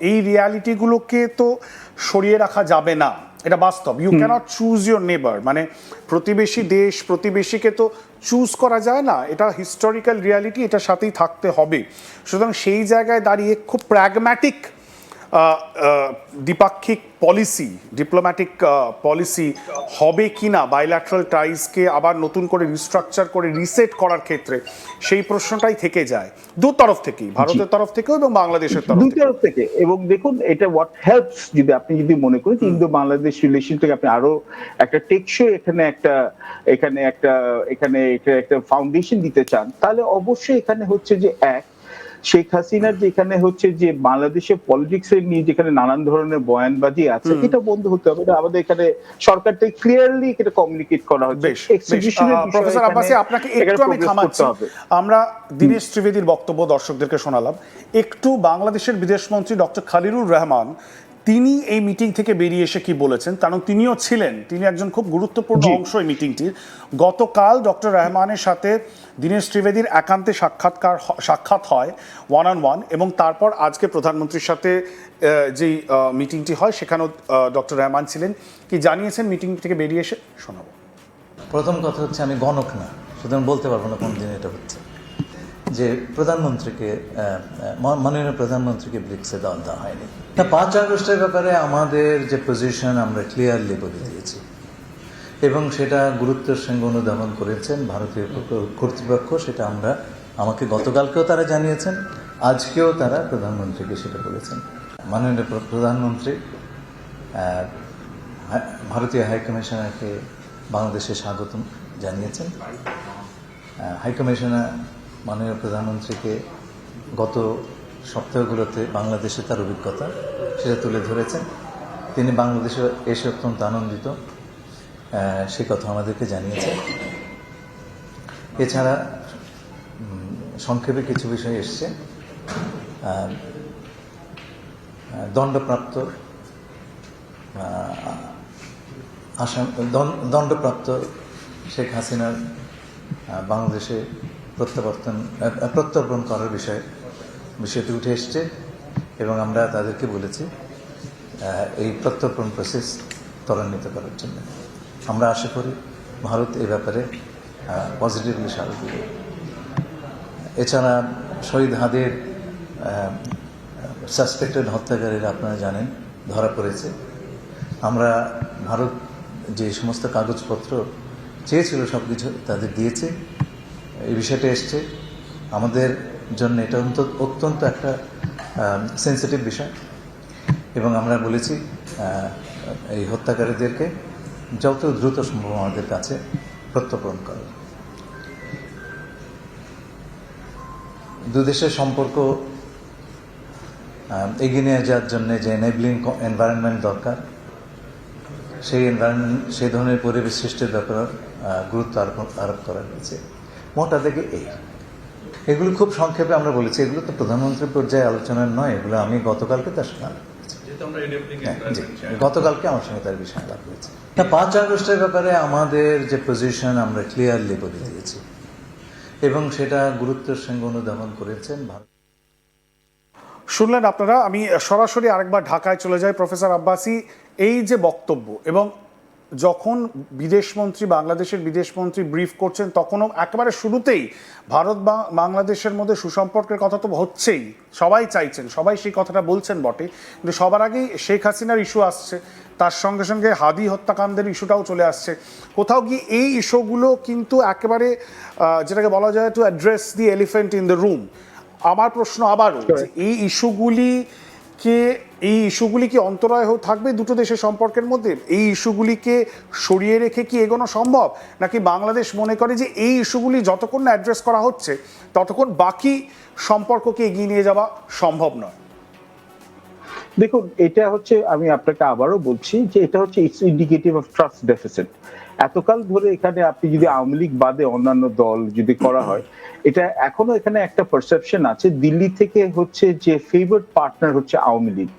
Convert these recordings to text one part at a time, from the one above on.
এই রিয়ালিটিগুলোকে তো সরিয়ে রাখা যাবে না, এটা বাস্তব। ইউ ক্যানট চুজ ইউর নেবার, মানে প্রতিবেশী দেশ প্রতিবেশীকে তো চুজ করা যায় না, এটা হিস্টোরিক্যাল রিয়ালিটি, এটার সাথেই থাকতে হবে। সুতরাং সেই জায়গায় দাঁড়িয়ে খুব প্র্যাগম্যাটিক দ্বিপাক্ষিক পলিসি, ডিপ্লোম্যাটিক পলিসি হবে কি না বাইল্যাটারাল টাইজকে আবার নতুন করে রিস্ট্রাকচার করে রিসেট করার ক্ষেত্রে, সেই প্রশ্নটাই থেকে যায় দু তরফ থেকেই, ভারতের তরফ থেকেও এবং বাংলাদেশের তরফ থেকে। এবং দেখুন, এটা হোয়াট হেল্পস, আপনি যদি মনে করেন ইন্দো বাংলাদেশ রিলেশনটাকে আপনি আরো একটা টেকসই এখানে একটা ফাউন্ডেশন দিতে চান, তাহলে অবশ্যই এখানে হচ্ছে যে শেখ হাসিনার যেখানে হচ্ছে যে বাংলাদেশের পলিটিক্স এর নিয়ে যেখানে নানান ধরনের বয়ানবাজি আছে, এটা বন্ধ হতে হবে। আমাদের এখানে সরকার থেকে ক্লিয়ারলি এটা কমিউনিকেট করা হচ্ছে। প্রফেসর আব্বাসী, আপনাকে একটু আমি থামাচ্ছি। আমরা দীনেশ ত্রিবেদীর বক্তব্য দর্শকদেরকে শোনালাম, একটু বাংলাদেশের বিদেশমন্ত্রী ডক্টর খলিলুর রহমান তিনি এই মিটিং থেকে বেরিয়ে এসে কি বলেছেন, কারণ তিনিও ছিলেন, তিনি একজন খুব গুরুত্বপূর্ণ অংশ এই মিটিংটির। গতকাল ডক্টর রহমানের সাথে দীনেশ ত্রিবেদীর একান্তে সাক্ষাৎ হয় ওয়ান অন ওয়ান, এবং তারপর আজকে প্রধানমন্ত্রীর সাথে যেই মিটিংটি হয় সেখানেও ডক্টর রহমান ছিলেন। কি জানিয়েছেন মিটিং থেকে বেরিয়ে এসে, শোনাবো। প্রথম কথা হচ্ছে, আমি গণক না, সুতরাং বলতে পারবো না কোন দিন এটা হচ্ছে, যে প্রধানমন্ত্রীকে মাননীয় প্রধানমন্ত্রীকে ব্রিক্সে দেওয়া হয়নি। 5 আগস্টের ব্যাপারে আমাদের যে পজিশন আমরা ক্লিয়ারলি বলে দিয়েছি, এবং সেটা গুরুত্বের সঙ্গে অনুধাবন করেছেন ভারতীয় কর্তৃপক্ষ। সেটা আমাকে গতকালকেও তারা জানিয়েছেন, আজকেও তারা প্রধানমন্ত্রীকে সেটা বলেছেন। মাননীয় প্রধানমন্ত্রী ভারতীয় হাইকমিশনারকে বাংলাদেশে স্বাগতম জানিয়েছেন। হাইকমিশনার মাননীয় প্রধানমন্ত্রীকে গত সপ্তাহগুলোতে বাংলাদেশে তার অভিজ্ঞতা সেটা তুলে ধরেছেন। তিনি বাংলাদেশে এসে অত্যন্ত আনন্দিত, সে কথা আমাদেরকে জানিয়েছেন। এছাড়া সংক্ষেপে কিছু বিষয় এসছে। দণ্ডপ্রাপ্ত শেখ হাসিনার বাংলাদেশে প্রত্যর্পণ করার বিষয়টি উঠে এসছে, এবং আমরা তাদেরকে বলেছি এই প্রত্যর্পণ প্রসেস ত্বরান্বিত করার জন্য। আমরা আশা করি ভারত এই ব্যাপারে পজিটিভলি সাড়া দেবে। এছাড়া শহীদ হাদির সাসপেক্টেড হত্যাকারীরা আপনারা জানেন ধরা পড়েছে। আমরা ভারত যে সমস্ত কাগজপত্র চেয়েছিল সব কিছু তাদের দিয়েছে। এই বিষয়টা এসছে আমাদের জন্য, এটা অত্যন্ত একটা সেন্সিটিভ বিষয়, এবং আমরা বলেছি এই হত্যাকারীদেরকে যত দ্রুত সম্ভব আমাদের কাছে প্রত্যর্পণ করে। দুদেশের সম্পর্ক এগিয়ে নিয়ে যাওয়ার জন্য যে এনেবলিং এনভায়রনমেন্ট দরকার, সেই ধরনের পরিবেশ সৃষ্টির ব্যাপারে গুরুত্ব আরোপ করা হয়েছে। মোটা থেকে এগুলো খুব সংক্ষেপে আমরা বলেছি। এগুলো তো প্রধানমন্ত্রীর পর্যায়ে আলোচনার নয়, এগুলো আমি গতকালকে তার সঙ্গে আলাপ করেছি। গতকালকে আমার সঙ্গে তার বিষয়ে আলাপ হয়েছে। 5 আগস্টের ব্যাপারে আমাদের যে পজিশন আমরা ক্লিয়ারলি বলে দিয়েছি, এবং সেটা গুরুত্বের সঙ্গে অনুধাবন করেছেন ভারত। শুনলেন আপনারা। আমি সরাসরি আরেকবার ঢাকায় চলে যাই। প্রফেসর আব্বাসী, এই যে বক্তব্য, এবং যখন বাংলাদেশের বিদেশমন্ত্রী ব্রিফ করছেন, তখনও একেবারে শুরুতেই ভারত বাংলাদেশের মধ্যে সুসম্পর্কের কথা তো হচ্ছেই, সবাই চাইছেন, সবাই সেই কথাটা বলছেন বটে, কিন্তু সবার আগেই শেখ হাসিনার ইস্যু আসছে, তার সঙ্গে সঙ্গে হাদি হত্যাকাণ্ডের ইস্যুটাও চলে আসছে। কোথাও গিয়ে এই ইস্যুগুলো কিন্তু একেবারে যেটাকে বলা যায় to address the elephant in the room. আমার প্রশ্ন আবারও, এই ইস্যুগুলি কি অন্তরায় থাকবে দুটো দেশের সম্পর্কের মধ্যে? এই ইস্যুগুলিকে সরিয়ে রেখে কি এগোনো সম্ভব, নাকি বাংলাদেশ মনে করে যে এই ইস্যুগুলি যতক্ষণ না অ্যাড্রেস করা হচ্ছে ততক্ষণ বাকি সম্পর্ককে এগিয়ে নিয়ে যাওয়া সম্ভব নয়? দেখুন, এটা হচ্ছে, আমি আপনাকে আবারও বলছি যে এটা হচ্ছে it's indicative of trust deficit. এতকাল ধরে এখানে আপনি যদি আওয়ামী লীগ বাদে অন্যান্য দল যদি করা হয়, এটা এখনো এখানে একটা পারসেপশন আছে দিল্লি থেকে হচ্ছে যে ফেভারিট পার্টনার হচ্ছে আওয়ামী লীগ।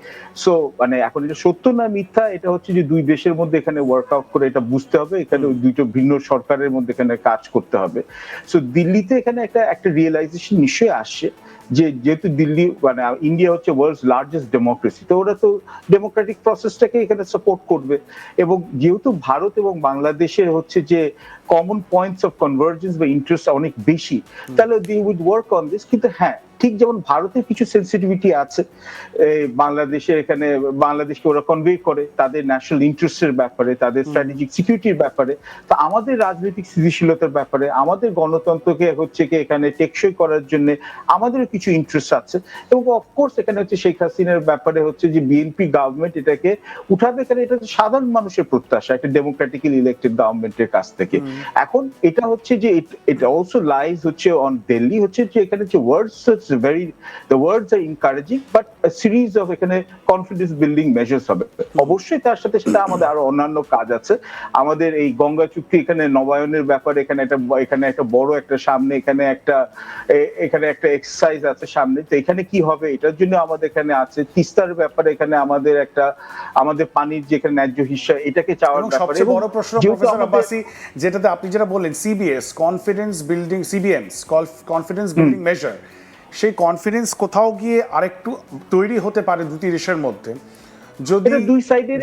সো মানে এখন এটা সত্য না মিথ্যা, এটা হচ্ছে যে দুই দেশের মধ্যে এখানে ওয়ার্কআউট করে এটা বুঝতে হবে, এখানে ওই দুটো ভিন্ন সরকারের মধ্যে এখানে কাজ করতে হবে। সো দিল্লিতে এখানে একটা রিয়েলাইজেশন নিশ্চয়ই আসছে যে যেহেতু দিল্লি মানে ইন্ডিয়া হচ্ছে ওয়ার্ল্ডস লার্জেস্ট ডেমোক্রেসি, তো ওরা তো ডেমোক্রেটিক প্রসেসটাকে এখানে সাপোর্ট করবে। এবং যেহেতু ভারত এবং বাংলাদেশের হচ্ছে যে কমন পয়েন্টস অফ কনভার্জেন্স বা ইন্টারেস্ট অনেক বেশি, তাহলে দে উইড ওয়ার্ক অন দিস। কিন্তু হ্যাঁ, ঠিক যেমন ভারতের কিছু সেন্সিটিভিটি আছে বাংলাদেশে, এখানে বাংলাদেশকে ওরা কনভে করে তাদের ন্যাশনাল ইন্টারেস্টের ব্যাপারে, তাদের স্ট্র্যাটেজিক সিকিউরিটির ব্যাপারে, তো আমাদের রাজনৈতিক স্থিতিশীলতার ব্যাপারে, আমাদের গণতন্ত্রকে হচ্ছে কি এখানে টেকসই করার জন্য আমাদের কিছু ইন্টারেস্ট আছে। এবং অফকোর্স এখানে হচ্ছে শেখ হাসিনার ব্যাপারে হচ্ছে যে বিএনপি গভর্নমেন্ট এটাকে উঠাবে, কারণ এটা হচ্ছে সাধারণ মানুষের প্রত্যাশা একটা ডেমোক্রেটিক্যালি ইলেক্টেড গভর্নমেন্টের কাছ থেকে। এখন এটা হচ্ছে যে it also lies হচ্ছে on দিল্লি, হচ্ছে যে এখানে যে the words are encouraging but a series of এখানে confidence building measures হবে। অবশ্যই তার সাথে সাথে আমাদের আরো অন্যান্য কাজ আছে। আমাদের এই গঙ্গা চুক্তি এখানে নবায়নের ব্যাপারে এখানে একটা বড় একটা সামনে এখানে একটা এক্সারসাইজ আছে সামনে, তো এখানে কি হবে এটার জন্য আমাদের এখানে আছে। তিস্তার ব্যাপারে এখানে আমাদের পানির যেখানে ন্যায্য হিস্সা এটাকে চাওয়ার ব্যাপারে। সবচেয়ে বড় প্রশ্ন প্রফেসর আব্বাসি, যেটাতে আপনি যেটা বললেন CBS confidence building, CBMs confidence building measure, সেই কনফিডেন্স কোথাও গিয়ে আরেকটু তৈরি হতে পারে দুটি দেশের মধ্যে যদি দুই সাইডের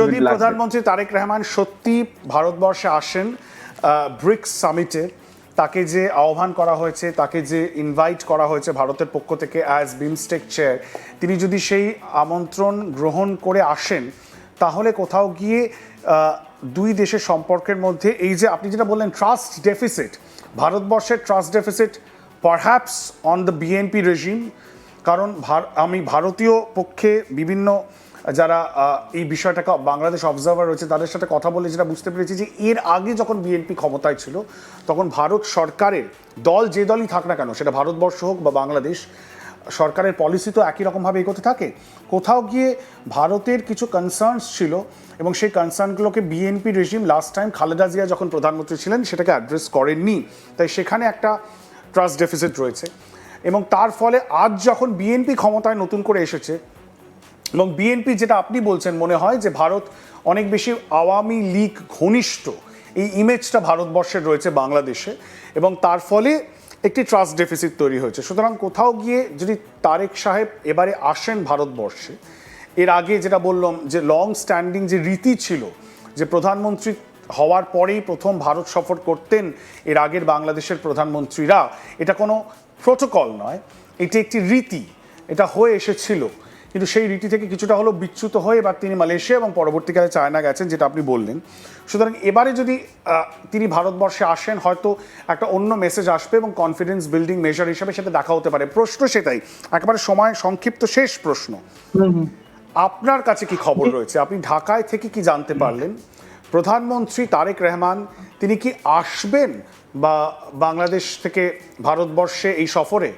যদি প্রধানমন্ত্রী তারেক রহমান সত্যি ভারতবর্ষে আসেন ব্রিক্স সামিটে, তাকে যে আহ্বান করা হয়েছে, তাকে যে ইনভাইট করা হয়েছে ভারতের পক্ষ থেকে অ্যাজ বিমস্টেক চেয়ার, তিনি যদি সেই আমন্ত্রণ গ্রহণ করে আসেন, তাহলে কোথাও গিয়ে দুই দেশের সম্পর্কের মধ্যে এই যে আপনি যেটা বললেন ট্রাস্ট ডেফিসিট, ভারতবর্ষের trust deficit perhaps on the BNP regime, কারণ আমি ভারতীয় পক্ষে বিভিন্ন যারা এই বিষয়টাকে বাংলাদেশ অবজারভার রয়েছে তাদের সাথে কথা বলে যেটা বুঝতে পেরেছি যে এর আগে যখন বিএনপি ক্ষমতায় ছিল তখন ভারত সরকারের দল যে দলই থাক না কেন, সেটা ভারতবর্ষ হোক বা বাংলাদেশ, সরকারের পলিসি তো একই রকমভাবে এগোতে থাকে। কোথাও গিয়ে ভারতের কিছু কনসার্নস ছিল এবং সেই কনসার্নগুলোকে BNP regime last time Khaleda Zia যখন প্রধানমন্ত্রী ছিলেন সেটাকে অ্যাড্রেস করেননি, তাই সেখানে একটা ট্রাস্ট ডেফিসিট রয়েছে। এবং তার ফলে আজ যখন বিএনপি ক্ষমতায় নতুন করে এসেছে এবং বিএনপি যেটা আপনি বলছেন মনে হয় যে ভারত অনেক বেশি আওয়ামী লীগ ঘনিষ্ঠ, এই ইমেজটা ভারতবর্ষের রয়েছে বাংলাদেশে এবং তার ফলে একটি ট্রাস্ট ডেফিসিট তৈরি হয়েছে। সুতরাং কোথাও গিয়ে যদি তারেক সাহেব এবারে আসেন ভারতবর্ষে, এর আগে যেটা বললাম যে লং স্ট্যান্ডিং যে রীতি ছিল যে প্রধানমন্ত্রী হওয়ার পরেই প্রথম ভারত সফর করতেন এর আগের বাংলাদেশের প্রধানমন্ত্রীরা, এটা কোনো প্রোটোকল নয়, এটি একটি রীতি, এটা হয়ে এসেছিল, কিন্তু সেই রীতি থেকে কিছুটা হলো বিচ্যুত হয়ে এবার তিনি মালয়েশিয়া এবং পরবর্তীকালে চায়না গেছেন, যেটা আপনি বললেন। সুতরাং এবারে যদি তিনি ভারতবর্ষে আসেন হয়তো একটা অন্য মেসেজ আসবে এবং কনফিডেন্স বিল্ডিং মেজার হিসাবে সেটা দেখা হতে পারে। প্রশ্ন সেটাই, একেবারে সময় সংক্ষিপ্ত শেষ প্রশ্ন, আপনার কাছে কি খবর রয়েছে, আপনি ঢাকায় থেকে কি জানতে পারলেন? প্রধানমন্ত্রী তারেক রহমান তিনি কি আসবেন বা বাংলাদেশ থেকে ভারতবর্ষে এই সফরে?